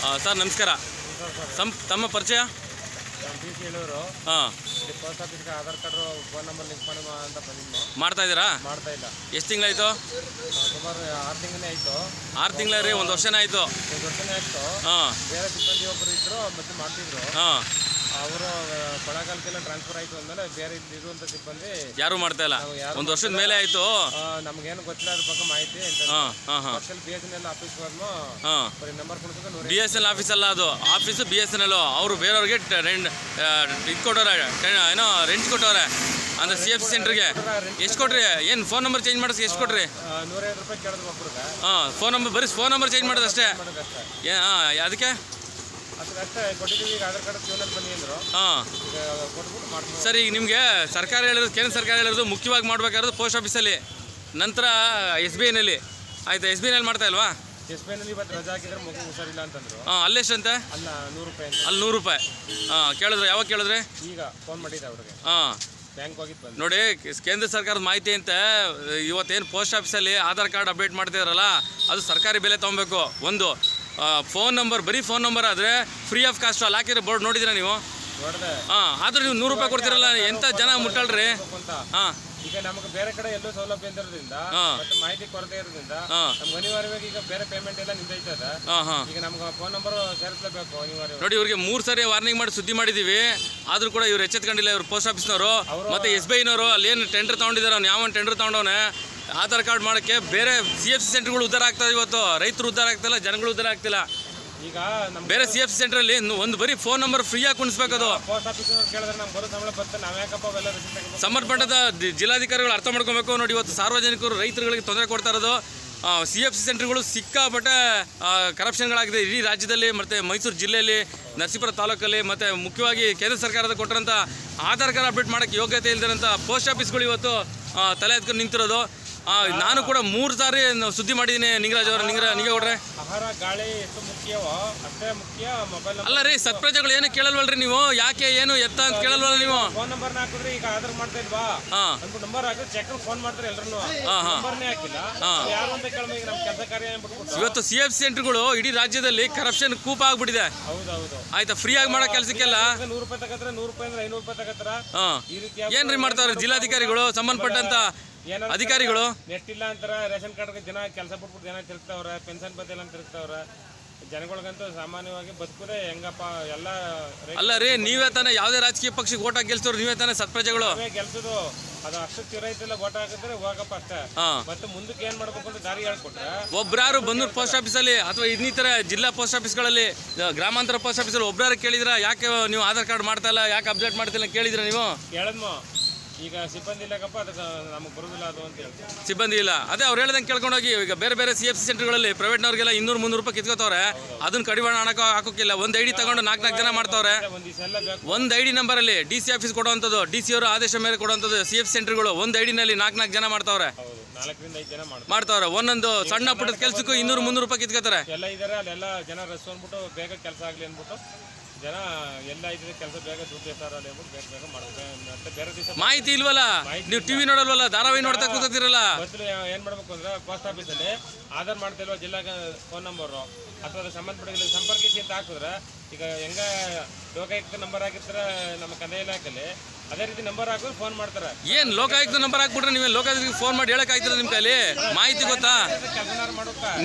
Sir ನಮಸ್ಕಾರ. ತಮ್ಮ ಪರಿಚಯ? ಹಾಂ, ಪೋಸ್ಟ್ ಆಫೀಸ್ಗೆ Aadhaar card phone number link ಮಾಡಿ ಅಂತ ಬಂದಿದ್ದು. ಮಾಡ್ತಾ ಇದ್ದೀರಾ? ಮಾಡ್ತಾ ಇಲ್ಲ. ಎಷ್ಟು ತಿಂಗಳಾಯಿತು? ಸುಮಾರು 6 ತಿಂಗಳೇ ಆಯಿತು. 6 ತಿಂಗಳ ರೀ, 1 ವರ್ಷನೇ ಆಯಿತು. 1 ವರ್ಷನೇ ಆಯಿತು. ಹಾಂ, ಬೇರೆ ಸಿಬ್ಬಂದಿ ಒಬ್ಬರು ಇದ್ದರು, ಮತ್ತೆ ಮಾಡ್ತಿದ್ರು. ಹಾಂ, ಅವರು ಕೊಳಗಾಲಕ್ಕೆಲ್ಲ ಟ್ರಾನ್ಸ್ಫರ್ ಆಯಿತು ಅಂದಮೇಲೆ ಬೇರೆ ಇರುವಂಥ ಸಿಬ್ಬಂದಿ ಯಾರೂ ಮಾಡ್ತಾ ಇಲ್ಲ. 1 ವರ್ಷದ ಮೇಲೆ ಆಯಿತು. ನಮಗೇನು ಗೊತ್ತಿಲ್ಲ ಅದ್ರ ಬಗ್ಗೆ ಮಾಹಿತಿ. ಹಾಂ ಹಾಂ ಹಾಂ ವರ್ಷಲ್ BSNL ಆಫೀಸ್ ಬಂದು ಹಾಂ, ಬರೀ ನಂಬರ್ ಕೊಡ್ಬೇಕು. BSNL ಆಫೀಸ್ ಅಲ್ಲ ಅದು, ಆಫೀಸು BSNL. ಅವರು ಬೇರೆಯವ್ರಿಗೆ ಇದು ಕೊಟ್ಟವ್ರೆ, ಏನೋ ರೆಂಟ್ ಕೊಟ್ಟವ್ರೆ ಅಂದರೆ CFC ಸೆಂಟ್ರಿಗೆ. ಎಷ್ಟು ಕೊಟ್ರಿ? ಏನು ಫೋನ್ ನಂಬರ್ ಚೇಂಜ್ ಮಾಡೋದು ಎಷ್ಟು ಕೊಟ್ರಿ? 150 ರೂಪಾಯಿ ಕೇಳಿದ್ರು ಒಬ್ಬರಿಗೆ. ಹಾಂ, ಫೋನ್ ನಂಬರ್ ಬರೀ ಫೋನ್ ನಂಬರ್ ಚೇಂಜ್ ಮಾಡೋದು ಅಷ್ಟೇ. ಹಾಂ, ಅದಕ್ಕೆ ಅದಕ್ಕಷ್ಟೇ ಕೊಟ್ಟಿದ್ದೀವಿ. ಈಗ ಆಧಾರ್ ಕಾರ್ಡ್ ಕ್ಯೂನಲ್ಲಿ ಬನ್ನಿ ಅಂದರು. ಹಾಂ, ಕೊಟ್ಬಿಟ್ಟು ಮಾಡ್ತೀವಿ. ಸರ್ ಈಗ ನಿಮಗೆ ಸರ್ಕಾರ ಹೇಳಿರೋದು, ಕೇಂದ್ರ ಸರ್ಕಾರ ಹೇಳಿರೋದು ಮುಖ್ಯವಾಗಿ ಮಾಡಬೇಕಾಗಿರೋದು ಪೋಸ್ಟ್ ಆಫೀಸಲ್ಲಿ, ನಂತರ SBIನಲ್ಲಿ. ಆಯಿತಾ? SBIನಲ್ಲಿ ಮಾಡ್ತಾ ಇಲ್ವಾ? SBIನಲ್ಲಿ ಇವತ್ತು ರಜಾ ಹಾಕಿದ್ರೆ ಮಗು ಹುಷಾರಿಲ್ಲ ಅಂತಂದ್ರು. ಹಾಂ, ಅಲ್ಲೆಷ್ಟಂತೆ? ಅಲ್ಲ 100 ರೂಪಾಯಿ ಅಂತ. ಅಲ್ಲಿ 100 ರೂಪಾಯಿ. ಹಾಂ, ಕೇಳಿದ್ರೆ ಯಾವಾಗ ಕೇಳಿದ್ರೆ? ಈಗ ಫೋನ್ ಮಾಡಿದ್ದೆ ಅವ್ರಿಗೆ. ಹಾಂ, ಬ್ಯಾಂಕ್ ಹೋಗಿತ್ತು ಬಂದು. ನೋಡಿ, ಕೇಂದ್ರ ಸರ್ಕಾರದ ಮಾಹಿತಿ ಅಂತ ಇವತ್ತೇನು ಪೋಸ್ಟ್ ಆಫೀಸಲ್ಲಿ ಆಧಾರ್ ಕಾರ್ಡ್ ಅಪ್ಡೇಟ್ ಮಾಡ್ತಿದಾರಲ್ಲ, ಅದು ಸರ್ಕಾರಿ ಬೆಲೆ ತೊಗೊಬೇಕು. ಒಂದು ಫೋನ್ ನಂಬರ್, ಬರೀ ಫೋನ್ ನಂಬರ್ ಆದರೆ ಫ್ರೀ ಆಫ್ ಕಾಸ್ಟ್. ಅಲ್ಲಿ ಹಾಕಿರೋ ಬೋರ್ಡ್ ನೋಡಿದ್ದೀರಾ ನೀವು? ಹಾಂ, ಆದರೂ ನೀವು 100 ರೂಪಾಯಿ ಕೊಡ್ತೀರಲ್ಲ, ಎಂಥ ಜನ ಮುಟ್ಟಲ್ರಿ. ಹಾಂ, ಈಗ ನಮಗೆ ಬೇರೆ ಕಡೆ ಎಲ್ಲೂ ಸೌಲಭ್ಯ ಇರೋದ್ರಿಂದ ಮತ್ತೆ ಮಾಹಿತಿ ಕೊರತೆ ಇರೋದ್ರಿಂದ ನಮ್ಗೆ ಅನಿವಾರ್ಯವಾಗಿ ಈಗ ಬೇರೆ ಪೇಮೆಂಟ್ ಎಲ್ಲ ನಿಂತೈತದ. ಈಗ ನಮ್ಗೆ ಫೋನ್ ನಂಬರ್ ಸೇರಿಸಲೇಬೇಕು ಅನಿವಾರ್ಯ. ನೋಡಿ, ಇವ್ರಿಗೆ 3 ಸರಿ ವಾರ್ನಿಂಗ್ ಮಾಡಿ ಸುದ್ದಿ ಮಾಡಿದ್ದೀವಿ, ಆದರೂ ಕೂಡ ಇವ್ರು ಎಚ್ಚೆತ್ಕೊಂಡಿಲ್ಲ. ಇವ್ರು ಪೋಸ್ಟ್ ಆಫೀಸ್ನವರು ಮತ್ತು SBIನವರು ಅಲ್ಲಿ ಏನು ಟೆಂಡರ್ ತೊಗೊಂಡಿದ್ದಾರೆ, ಅವ್ನು ಯಾವ ಟೆಂಡರ್ ತೊಗೊಂಡವನೆ ಆಧಾರ್ ಕಾರ್ಡ್ ಮಾಡೋಕ್ಕೆ. ಬೇರೆ CFC ಸೆಂಟ್ರ್ಗಳು ಉದ್ಧಾರ ಆಗ್ತದೆ ಇವತ್ತು. ರೈತರು ಉದ್ಧಾರ ಆಗ್ತಿಲ್ಲ, ಜನಗಳು ಉದ್ಧಾರ ಆಗ್ತಿಲ್ಲ. ಈಗ ಬೇರೆ CFC ಸೆಂಟ್ರಲ್ಲಿ ಒಂದು ಬರೀ ಫೋನ್ ನಂಬರ್ ಫ್ರೀಯಾಗಿ ಕುಣಿಸ್ಬೇಕು. ಅದು ಪೋಸ್ಟ್ ಆಫೀಸ್ ಕೇಳಿದ್ರೆ ನಮ್ಗೆ ಬರೋ ಸಂಬಳ ಬರ್ತದೆ, ನಾವು ಯಾಕಪ್ಪ ಅವೆಲ್ಲ ಸಂಬಂಧಪಟ್ಟದ ಜಿಲ್ಲಾಧಿಕಾರಿಗಳು ಅರ್ಥ ಮಾಡ್ಕೋಬೇಕು. ನೋಡಿ, ಇವತ್ತು ಸಾರ್ವಜನಿಕರು, ರೈತರುಗಳಿಗೆ ತೊಂದರೆ ಕೊಡ್ತಾ ಇರೋದು CFC ಸೆಂಟ್ರ್ಗಳು ಸಿಕ್ಕಾಪಟ್ಟೆ ಕರಪ್ಷನ್ಗಳಾಗಿದೆ ಇಡೀ ರಾಜ್ಯದಲ್ಲಿ, ಮತ್ತು ಮೈಸೂರು ಜಿಲ್ಲೆಯಲ್ಲಿ, ನರಸೀಪುರ ತಾಲೂಕಲ್ಲಿ, ಮತ್ತು ಮುಖ್ಯವಾಗಿ ಕೇಂದ್ರ ಸರ್ಕಾರದ ಕೊಟ್ಟರಂಥ ಆಧಾರ್ ಕಾರ್ಡ್ ಅಪ್ಡೇಟ್ ಮಾಡೋಕ್ಕೆ ಯೋಗ್ಯತೆ ಇಲ್ಲದಂಥ ಪೋಸ್ಟ್ ಆಫೀಸ್ಗಳು ಇವತ್ತು ತಲೆ ಎತ್ಕೊಂಡು ನಿಂತಿರೋದು. ನಾನು ಕೂಡ 3 ಸಾರಿ ಸುದ್ದಿ ಮಾಡಿದ್ದೀನಿ ನಿಂಗರಾಜ್ ಅವರು. ನಿಂಗೇಗೌಡ್ರೆ, ಆಹಾರ ಗಾಳಿ ಎಷ್ಟು ಮುಖ್ಯವೋ ಅಷ್ಟೇ ಮುಖ್ಯ ಮೊಬೈಲ್. ಅಲ್ಲ ರೀ, ಸತ್ಪ್ರಜೆಗಳು ಏನು ಕೇಳಲ್ವಲ್ರಿ ನೀವು? ಯಾಕೆ ಏನು ಎತ್ತ ಅಂತ ಕೇಳಲ್ವಲ್ಲ ನೀವು? ಫೋನ್ ನಂಬರ್ನ ಹಾಕಿದ್ರೆ ಈಗ ಆಧಾರ್ ಮಾಡ್ತಾ ಇಲ್ವಾ ಅಂದ್ಬಿಟ್ಟು ನಂಬರ್ ಹಾಕಿದ್ರೆ ಚೆಕ್ ಫೋನ್ ಮಾಡ್ತಾರೆ ಎಲ್ಲರೂ. ನಂಬರ್ನೇ ಹಾಕಿಲ್ಲ, ಯಾರು ಅಂತ ಕೇಳಿದ್ರೆ ಈಗ ನಮ್ಮ ಕೆಲಸ ಕಾರ್ಯ ಅಂದ್ಬಿಟ್ಟು ಇವತ್ತು CFC ಸೆಂಟ್ರ್ಗಳು ಇಡೀ ರಾಜ್ಯದಲ್ಲಿ ಕರಪ್ಷನ್ ಕೂಪ ಆಗ್ಬಿಟ್ಟಿದೆ. ಹೌದೌದು. ಆಯ್ತಾ? ಫ್ರೀ ಆಗಿ ಮಾಡೋ ಕೆಲಸಕ್ಕೆಲ್ಲ 100 ರೂಪಾಯಿ ತಗತ್ತಾರೆ, 100 ರೂಪಾಯಿ ಅಂದ್ರೆ 500 ರೂಪಾಯಿ ತಗತ್ತಾರ. ಈ ರೀತಿ ಏನ್ರಿ ಮಾಡ್ತಾವ್ರೆ ಜಿಲ್ಲಾಧಿಕಾರಿಗಳು, ಸಂಬಂಧಪಟ್ಟಂತ ಅಧಿಕಾರಿಗಳು? ನೆಟ್ ಇಲ್ಲ ಅಂತಾರ, ರೇಷನ್ ಕಾರ್ಡ್ ಜನ ಕೆಲಸ ಬಿಟ್ಬಿಟ್ಟು ಜನ ತಿರುಗ್ತಾವ್ರೆ, ಪೆನ್ಷನ್ ಬದಲ ಅಂತ ತಿರುಗ್ತಾವ್ರೆ. ಜನಗಳಿಗಂತೂ ಸಾಮಾನ್ಯವಾಗಿ ಬದುಕುದೇ ಹೆಂಗಪ್ಪ ಎಲ್ಲ. ಅಲ್ಲ ರೀ, ನೀವೇ ತಾನೇ ಯಾವುದೇ ರಾಜಕೀಯ ಪಕ್ಷಕ್ಕೆ ಓಟ್ ಹಾಕಿ ಗೆಲ್ಸೋರು, ನೀವೇ ತಾನೇ ಸತ್ಪ್ರಜೆಗಳು. ಗೆಲ್ಸೋದು ಅದು ಅಷ್ಟು ಚಿರೈತಿಲ್ಲ. ಓಟ್ ಹಾಕಿದ್ರೆ ಹೋಗಪ್ಪ ಅಷ್ಟೇ. ಮತ್ತೆ ಮುಂದಕ್ಕೆ ಏನ್ ಮಾಡ್ಬೇಕು ಅಂತ ದಾರಿ ಹೇಳ್ಕೊಟ್ರೆ ಒಬ್ರಾರು ಬನ್ನೂರು ಪೋಸ್ಟ್ ಆಫೀಸಲ್ಲಿ ಅಥವಾ ಇನ್ನಿತರ ಜಿಲ್ಲಾ ಪೋಸ್ಟ್ ಆಫೀಸ್ಗಳಲ್ಲಿ, ಗ್ರಾಮಾಂತರ ಪೋಸ್ಟ್ ಆಫೀಸಲ್ಲಿ ಒಬ್ರಾರು ಕೇಳಿದ್ರ ಯಾಕೆ ನೀವು ಆಧಾರ್ ಕಾರ್ಡ್ ಮಾಡ್ತಾ ಇಲ್ಲ, ಯಾಕೆ ಅಪ್ಡೇಟ್ ಮಾಡ್ತಿಲ್ಲ ಕೇಳಿದ್ರ ನೀವು? ಕೇಳದ್ಮೋ. ಈಗ ಸಿಬ್ಬಂದಿ ಇಲ್ಲಕಪ್ಪ, ಅದಕ್ಕೆ ನಮಗೆ ಬರೋದಿಲ್ಲ ಅದು ಅಂತ ಹೇಳ್ತೀವಿ. ಸಿಬ್ಬಂದಿ ಇಲ್ಲ, ಅದೇ ಅವ್ರು ಹೇಳ್ದಂಗೆ ಕೇಳ್ಕೊಂಡೋಗಿ. ಈಗ ಬೇರೆ ಬೇರೆ CFC ಸೆಂಟ್ರ್ಗಳಲ್ಲಿ ಪ್ರೈವೇಟ್ನವ್ರಿಗೆಲ್ಲ 200-300 ರೂಪಾಯಿ ಕಿತ್ಕೋತವ್ರೆ. ಅದನ್ನ ಕಡಿವಾಣ ಹಾಕೋಕ್ಕಿಲ್ಲ. ಒಂದು ID ತಗೊಂಡು 4 ಜನ ಮಾಡ್ತಾವ್ರೆ. ಒಂದು ID ನಂಬರಲ್ಲಿ DC ಆಫೀಸ್ ಕೊಡುವಂಥದ್ದು, DC ಅವರ ಆದೇಶ ಮೇಲೆ ಕೊಡುವಂಥದ್ದು CFC ಸೆಂಟ್ರ್ಗಳು. ಒಂದು ID-ನಲ್ಲಿ 4 ಜನ ಮಾಡ್ತಾವ್ರೆ. 4ರಿಂದ 5 ಜನ ಮಾಡ್ತಾವ್ರೆ. ಒಂದೊಂದು ಸಣ್ಣ ಪುಟ್ಟದ ಕೆಲಸಕ್ಕೂ 200-300 ರೂಪಾಯಿ ಕಿತ್ಕೋತಾರೆ. ಎಲ್ಲ ಇದ್ದಾರೆ ಅಲ್ಲೆಲ್ಲ ಜನ ರಸ್ ಅಂದ್ಬಿಟ್ಟು ಬೇಗ ಕೆಲಸ ಆಗಲಿ ಅಂದ್ಬಿಟ್ಟು ಜನ ಎಲ್ಲ ಇದ್ರೆ ಕೆಲಸ ಬೇಗ ದುಡ್ಡು ಎಷ್ಟಾರಲ್ಲಿ ಅಂದ್ಬಿಟ್ಟು ಬೇಗ ಬೇಗ ಮಾಡ್ತಾರೆ. ಮತ್ತೆ ಬೇರೆ ದಿವಸ ಮಾಹಿತಿ ಇಲ್ವಲ್ಲ, ನೀವು TV ನೋಡಲ್ವಲ್ಲ, ಧಾರಾವಾಹಿ ನೋಡ್ತಾ ಕೂತಿರಲ್ಲ. ಮೊದಲು ಏನು ಮಾಡ್ಬೇಕು ಅಂದ್ರೆ ಪೋಸ್ಟ್ ಆಫೀಸಲ್ಲಿ ಆಧಾರ್ ಮಾಡ್ತಿಲ್ವ ಜಿಲ್ಲಾ ಫೋನ್ ನಂಬರು ಅಥವಾ ಸಂಬಂಧಪಟ್ಟ ಸಂಪರ್ಕಿಸಿ ಅಂತ ಹಾಕಿದ್ರೆ, ಈಗ ಹೆಂಗ ಲೋಕಾಯುಕ್ತ ನಂಬರ್ ಹಾಕಿರ್ತಾರೆ ನಮ್ಮ ಕಂದಾಯ ಇಲಾಖೆಯಲ್ಲಿ, ಅದೇ ರೀತಿ ನಂಬರ್ ಹಾಕಿದ್ರೆ ಫೋನ್ ಮಾಡ್ತಾರೆ. ಏನು ಲೋಕಾಯುಕ್ತ ನಂಬರ್ ಹಾಕ್ಬಿಟ್ರೆ ನೀವು ಲೋಕಾಯುಕ್ತರಿಗೆ ಫೋನ್ ಮಾಡಿ ಹೇಳಕ್ಕಾಗ್ತದೆ? ನಿಮ್ಮ ಕೈಲಿ ಮಾಹಿತಿ ಗೊತ್ತಾ?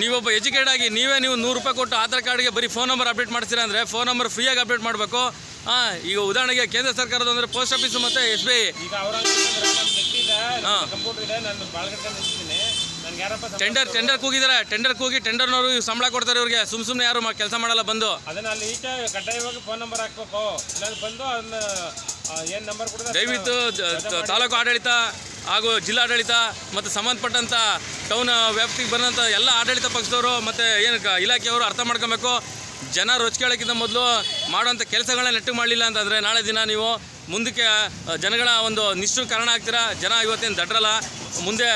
ನೀವೊಬ್ಬ ಎಜುಕೇಟ್ ಆಗಿ ನೀವು 100 ರೂಪಾಯಿ ಕೊಟ್ಟು ಆಧಾರ್ ಕಾರ್ಡ್ಗೆ ಬರೀ ಫೋನ್ ನಂಬರ್ ಅಪ್ಡೇಟ್ ಮಾಡ್ತೀರಾ ಅಂದರೆ ಫೋನ್ ನಂಬರ್ ಫ್ರೀಯಾಗಿ ಅಪ್ಡೇಟ್ ಮಾಡಬೇಕು. ಈಗ ಉದಾಹರಣೆಗೆ ಕೇಂದ್ರ ಸರ್ಕಾರದ ಅಂದರೆ ಪೋಸ್ಟ್ ಆಫೀಸು ಮತ್ತು SBI. ಈಗ ಅವ್ರ ಕಂಪ್ಯೂಟರ್ ಇದೆ, ನಾನು ಬಾಳ್ಗಟ್ಟೆ ನಿಂತಿದ್ದೀನಿ, ನನ್ಗೆ ಯಾರಪ್ಪ ಟೆಂಡರ್ ಕೂಗಿದ್ದಾರೆ. ಟೆಂಡರ್ ಕೂಗಿ ಟೆಂಡರ್ನವರು ಸಂಬಳ ಕೊಡ್ತಾರೆ ಇವ್ರಿಗೆ. ಸುಮ್ಮನೆ ಯಾರು ಕೆಲಸ ಮಾಡಲ್ಲ ಬಂದು. ಅದನ್ನ ಅಲ್ಲಿ ಈಚೆ ಕಡ್ಡಾಯವಾಗಿ ಫೋನ್ ನಂಬರ್ ಹಾಕ್ಬೇಕು. ಇಲ್ಲ ಬಂದು ಅದನ್ನ ಏನು ನಂಬರ್ ಕೊಡ್ತಾರೆ ದಯವಿಟ್ಟು ತಾಲೂಕು ಆಡಳಿತ ಹಾಗೂ ಜಿಲ್ಲಾಡಳಿತ ಮತ್ತು ಸಂಬಂಧಪಟ್ಟಂಥ ಟೌನ್ ವ್ಯಾಪ್ತಿಗೆ ಬಂದಂಥ ಎಲ್ಲ ಆಡಳಿತ ಪಕ್ಷದವರು ಮತ್ತು ಏನು ಇಲಾಖೆಯವರು ಅರ್ಥ ಮಾಡ್ಕೊಬೇಕು. ಜನ ರೊಚ್ಕೊಳ್ಳೋಕ್ಕಿಂತ ಮೊದಲು ಮಾಡುವಂಥ ಕೆಲಸಗಳನ್ನ ನೆಟ್ಟು ಮಾಡಲಿಲ್ಲ ಅಂತಂದರೆ ನಾಳೆ ದಿನ ನೀವು ಮುಂದಕ್ಕೆ ಜನಗಳ ಒಂದು ನಿಷ್ಠುರ ಕಾರಣ ಆಗ್ತೀರಾ. ಜನ ಇವತ್ತೇನು ದಡ್ರಲ್ಲ, ಮುಂದೆ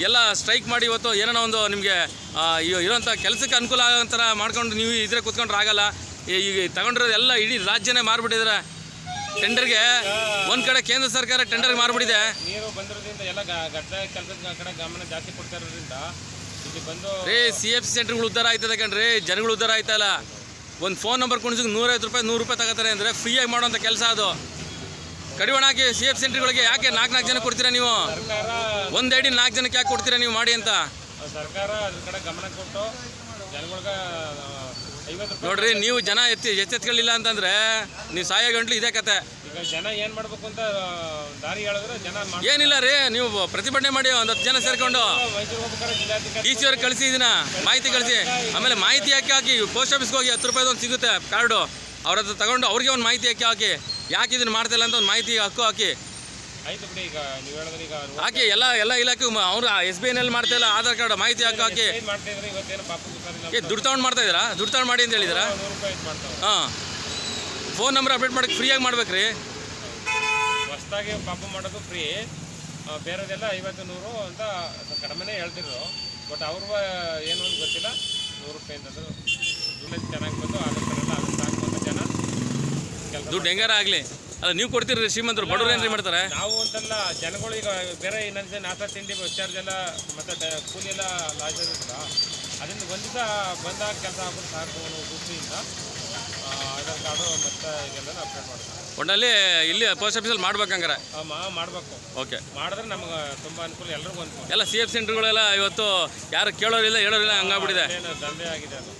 ಎಲ್ಲ ಸ್ಟ್ರೈಕ್ ಮಾಡಿ ಇವತ್ತು ಏನೋ ಒಂದು ನಿಮಗೆ ಇರೋಂಥ ಕೆಲಸಕ್ಕೆ ಅನುಕೂಲ ಆಗೋ ಥರ ಮಾಡ್ಕೊಂಡು ನೀವು ಇದ್ರೆ ಕೂತ್ಕೊಂಡ್ರೆ ಆಗಲ್ಲ. ಈಗ ತಗೊಂಡಿರೋದು ಎಲ್ಲ ಇಡೀ ರಾಜ್ಯನೇ ಮಾರ್ಬಿಟ್ಟಿದ್ದಾರೆ ಟೆಂಡರ್ಗೆ. ಒಂದು ಕಡೆ ಕೇಂದ್ರ ಸರ್ಕಾರ ಟೆಂಡರ್ಗೆ ಮಾರ್ಬಿಟ್ಟಿದೆ. ನೀರು ಬಂದಿರೋದ್ರಿಂದ ಎಲ್ಲ ಗಡ್ಡ ಕೆಲಸದ ಕಡೆ ಗಮನ ಜಾಸ್ತಿ ಕೊಡ್ತಾ ಇರೋದ್ರಿಂದ ಇಲ್ಲಿ ಬಂದು CFC ಸೆಂಟ್ರ್ಗಳು ಉದ್ಧಾರ ಆಯ್ತದೆ ಕಣ್ರಿ, ಜನಗಳು ಉದ್ಧಾರ ಆಯ್ತಲ್ಲ. ಒಂದು ಫೋನ್ ನಂಬರ್ ಕುಣಿಸಿಗೆ 150 ರೂಪಾಯಿ 100 ರೂಪಾಯಿ ತಗೋತಾರೆ ಅಂದರೆ ಫ್ರೀಯಾಗಿ ಮಾಡೋಂಥ ಕೆಲಸ ಅದು. ಕಡಿವಾಣ ಹಾಕಿ ಸಿ ಎಫ್ ಸೆಂಟ್ರ್ಗಳಿಗೆ ಯಾಕೆ 4 ಜನ ಕೊಡ್ತೀರಾ ನೀವು? ಸರ್ಕಾರ ಒಂದು ಐಡಿ 4 ಜನಕ್ಕೆ ಯಾಕೆ ಕೊಡ್ತೀರಾ ನೀವು ಮಾಡಿ ಅಂತ? ಸರ್ಕಾರ ಅದ್ರ ಕಡೆ ಗಮನ ಕೊಟ್ಟು ಜನಗಳ್ಗೆ 50 ರೂಪಾಯಿ ನೋಡ್ರಿ, ನೀವು ಜನ ಎಚ್ಚೆತ್ಕೊಳ್ಳಿಲ್ಲ ಅಂತಂದ್ರೆ ನೀವು ಸಾಯೋ ಗಂಟ್ಲು ಇದೇ ಕತೆ. ಈಗ ಜನ ಏನು ಮಾಡ್ಬೇಕು ಅಂತ ದಾರಿ ಹೇಳಿದ್ರೆ ಜನ ಏನಿಲ್ಲ ರೀ, ನೀವು ಪ್ರತಿಭಟನೆ ಮಾಡಿ ಒಂದು 10 ಜನ ಸೇರ್ಕೊಂಡು ಮೈಸೂರು ಹೋಗ್ಬೇಕಾದ್ರೆ ಜಿಲ್ಲಾಧಿಕಾರಿ ಡಿ ಸಿ ಅವ್ರಿಗೆ ಕಳಿಸಿ, ಇದನ್ನ ಮಾಹಿತಿ ಕಳಿಸಿ. ಆಮೇಲೆ ಮಾಹಿತಿ ಹಾಕಿ ಪೋಸ್ಟ್ ಆಫೀಸ್ಗೆ ಹೋಗಿ 10 ರೂಪಾಯಿದು ಒಂದು ಸಿಗುತ್ತೆ ಕಾರ್ಡು, ಅವ್ರ ಹತ್ರ ತಗೊಂಡು ಅವ್ರಿಗೆ ಒಂದು ಮಾಹಿತಿ ಹಾಕಿ ಯಾಕೆ ಇದನ್ನು ಮಾಡ್ತಾಯಿಲ್ಲ ಅಂತ ಒಂದು ಮಾಹಿತಿ ಹಾಕಿ ಆಯ್ತು ಬಿಡಿ. ಈಗ ನೀವು ಹೇಳಿದ್ರೆ ಈಗ ಹಾಕಿ ಎಲ್ಲ ಇಲಾಖೆ ಅವರು SBI ಮಾಡ್ತಾಯಿಲ್ಲ, ಆಧಾರ್ ಕಾರ್ಡ್ ಮಾಹಿತಿ ಹಾಕಿ ಮಾಡ್ತಿದ್ರೆ ಇವತ್ತೇನು ಪಾಪ ದುಡ್ಡು ತಗೊಂಡು ಮಾಡ್ತಾ ಇದ್ದೀರಾ? ದುಡ್ಡು ತಗೊಂಡು ಮಾಡಿ ಅಂತ ಹೇಳಿದ್ದೀರಾ? 100 ರೂಪಾಯಿ ಇದು ಮಾಡ್ತಾವೆ. ಹಾಂ, ಫೋನ್ ನಂಬರ್ ಅಪ್ಡೇಟ್ ಮಾಡೋಕ್ಕೆ ಫ್ರೀಯಾಗಿ ಮಾಡ್ಬೇಕ್ರಿ. ಹೊಸದಾಗಿ ಪಾಪ ಮಾಡೋದು ಫ್ರೀ, ಬೇರೆದೆಲ್ಲ 50 100 ಅಂತ ಕಡಿಮೆನೇ ಹೇಳ್ತಿದ್ರು. ಬಟ್ ಅವ್ರು ಏನು ಅಂತ ಗೊತ್ತಿಲ್ಲ, 100 ರೂಪಾಯಿ ಅಂತಂದ್ರು ದುಡ್ಡು ಚೆನ್ನಾಗಿ ಬಂದು ಆಧಾರ್ ಕಾರ್ಡ್ ಎಲ್ಲ ಅದು ಸಾಕು ಅಂತ ಜನ ಕೆಲಸ. ದುಡ್ಡು ಹೆಂಗಾರ ಆಗಲಿ, ಅಲ್ಲ ನೀವು ಕೊಡ್ತೀರಿ, ಶ್ರೀಮಂತರು ಬಡವ್ರು ಏನ್ರಿ ಮಾಡ್ತಾರೆ? ನಾವು ಅಂತಲ್ಲ, ಜನಗಳು ಈಗ ಬೇರೆ ಇನ್ನೊಂದು ನಾಷ್ಟ ತಿಂಡಿ ಬಸ್ ಚಾರ್ಜ್ ಎಲ್ಲ ಮತ್ತು ಕೂಲಿ ಎಲ್ಲ ಲಾಸ್ ಇರುತ್ತಲ್ಲ, ಅದರಿಂದ ಒಂದು ದಿವಸ ಬಂದಾಗ ಕೆಲಸ ಆಗ್ಬಿಟ್ಟು ಸಾಕು ಅನ್ನೋ ಖುಷಿಯಿಂದ ಆಧಾರ್ ಕಾರ್ಡು ಮತ್ತು ಇದೆಲ್ಲ ಅಪ್ಡೇಟ್ ಮಾಡ್ತಾರೆ. ಒಟ್ಟಲ್ಲಿ ಇಲ್ಲಿ ಪೋಸ್ಟ್ ಆಫೀಸಲ್ಲಿ ಮಾಡ್ಬೇಕಂಗಾರೆ ಮಾಡಬೇಕು. ಓಕೆ, ಮಾಡಿದ್ರೆ ನಮ್ಗೆ ತುಂಬ ಅನುಕೂಲ, ಎಲ್ರಿಗೂ ಅನುಕೂಲ. ಎಲ್ಲ CF ಸೆಂಟ್ರ್ಗಳೆಲ್ಲ ಇವತ್ತು ಯಾರು ಕೇಳೋರಿಲ್ಲ ಹೇಳೋರಿಲ್ಲ ಹಂಗಾಗ್ಬಿಟ್ಟಿದೆ. ಏನು ದಂಧೆ ಆಗಿದೆ ಅದು.